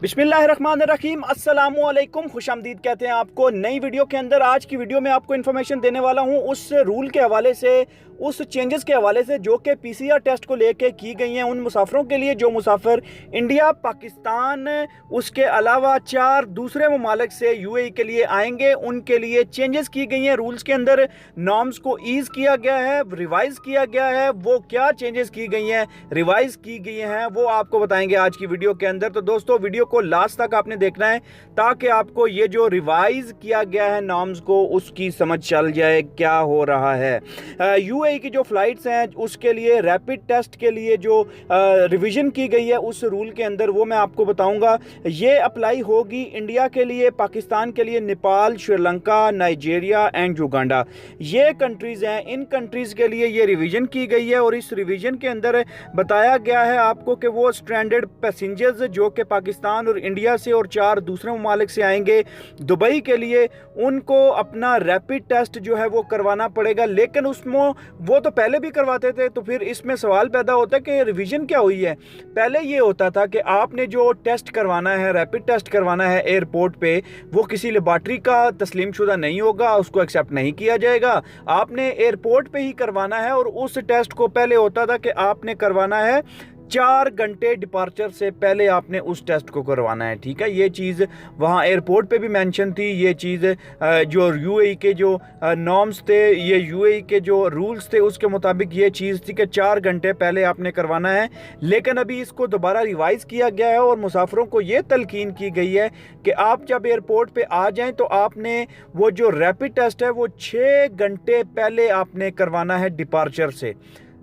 बिस्मिल्लाहिर्रहमानिर्रहीम अस्सलामुअलैकुम, खुशामदीद कहते हैं आपको नई वीडियो के अंदर। आज की वीडियो में आपको इन्फॉर्मेशन देने वाला हूं उस रूल के हवाले से, उस चेंजेस के हवाले से जो कि पीसीआर टेस्ट को लेके की गई हैं उन मुसाफिरों के लिए जो मुसाफिर इंडिया, पाकिस्तान, उसके अलावा 4 दूसरे ममालिक से यूएई के लिए आएंगे, उनके लिए चेंजेस की गई हैं। रूल्स के अंदर नॉर्म्स को ईज किया गया है, रिवाइज किया गया है। वो क्या चेंजेस की गई हैं, रिवाइज की गई हैं, वो आपको बताएंगे आज की वीडियो के अंदर। तो दोस्तों वीडियो को लास्ट तक आपने देखना है ताकि आपको ये जो रिवाइज किया गया है नॉर्म्स को, उसकी समझ चल जाए क्या हो रहा है। यूएई की जो फ्लाइट्स हैं उसके लिए रैपिड टेस्ट के लिए जो रिवीजन की गई है उस रूल के अंदर, वो मैं आपको बताऊंगा। ये अप्लाई होगी इंडिया के लिए, पाकिस्तान के लिए, Nepal, Sri Lanka, Nigeria and Uganda, ये कंट्रीज हैं। इन कंट्रीज के लिए ये रिवीजन की गई है और इस रिवीजन के अंदर बताया गया है आपको कि वो स्ट्रैंडेड पैसेंजर्स जो कि पाकिस्तान और इंडिया से और 4 दूसरे ममालिक से आएंगे दुबई के लिए, उनको अपना रैपिड टेस्ट जो है वो करवाना पड़ेगा। लेकिन उसमें वो तो पहले भी करवाते थे, तो फिर इसमें सवाल पैदा होता है कि रिवीजन क्या हुई है। पहले ये होता था कि आपने जो टेस्ट करवाना है, रैपिड टेस्ट करवाना है एयरपोर्ट पे, वो किसी लेबॉर्ट्री का तस्लीम शुदा नहीं होगा, उसको एक्सेप्ट नहीं किया जाएगा। आपने एयरपोर्ट पे ही करवाना है और उस टेस्ट को पहले होता था कि आपने करवाना है 4 घंटे डिपार्चर से पहले आपने उस टेस्ट को करवाना है। ठीक है, ये चीज़ वहाँ एयरपोर्ट पे भी मेंशन थी। ये चीज़ जो यूएई के जो नॉर्म्स थे, ये यूएई के जो रूल्स थे, उसके मुताबिक ये चीज़ थी कि 4 घंटे पहले आपने करवाना है। लेकिन अभी इसको दोबारा रिवाइज़ किया गया है और मुसाफिरों को ये तलकीन की गई है कि आप जब एयरपोर्ट पे आ जाएं तो आपने वो जो रैपिड टेस्ट है वो 6 घंटे पहले आपने करवाना है डिपार्चर से।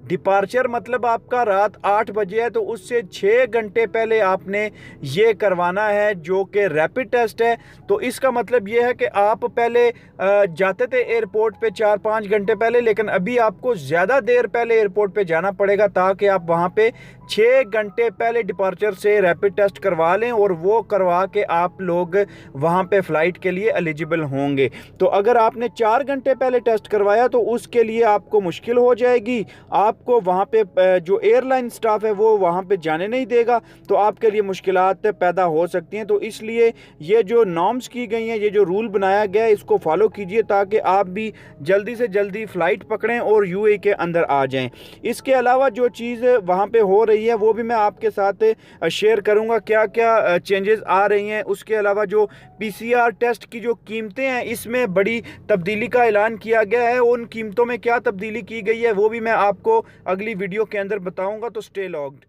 डिपार्चर मतलब आपका रात 8 बजे है, तो उससे 6 घंटे पहले आपने ये करवाना है जो कि रैपिड टेस्ट है। तो इसका मतलब ये है कि आप पहले जाते थे एयरपोर्ट पे 4-5 घंटे पहले, लेकिन अभी आपको ज़्यादा देर पहले एयरपोर्ट पे जाना पड़ेगा ताकि आप वहाँ पे 6 घंटे पहले डिपार्चर से रैपिड टेस्ट करवा लें और वो करवा के आप लोग वहाँ पे फ़्लाइट के लिए एलिजिबल होंगे। तो अगर आपने 4 घंटे पहले टेस्ट करवाया तो उसके लिए आपको मुश्किल हो जाएगी, आपको वहाँ पे जो एयरलाइन स्टाफ है वो वहाँ पे जाने नहीं देगा, तो आपके लिए मुश्किलात पैदा हो सकती हैं। तो इसलिए ये जो नॉर्म्स की गई हैं, ये जो रूल बनाया गया है, इसको फॉलो कीजिए ताकि आप भी जल्दी से जल्दी फ़्लाइट पकड़ें और यूएई के अंदर आ जाएं। इसके अलावा जो चीज़ वहाँ पे हो रही है वो भी मैं आपके साथ शेयर करूँगा, क्या क्या चेंजेस आ रही हैं। उसके अलावा जो पीसीआर टेस्ट की जो कीमतें हैं, इसमें बड़ी तब्दीली का ऐलान किया गया है। उन कीमतों में क्या तब्दीली की गई है वो भी मैं आपको अगली वीडियो के अंदर बताऊंगा। तो स्टे लॉग्ड।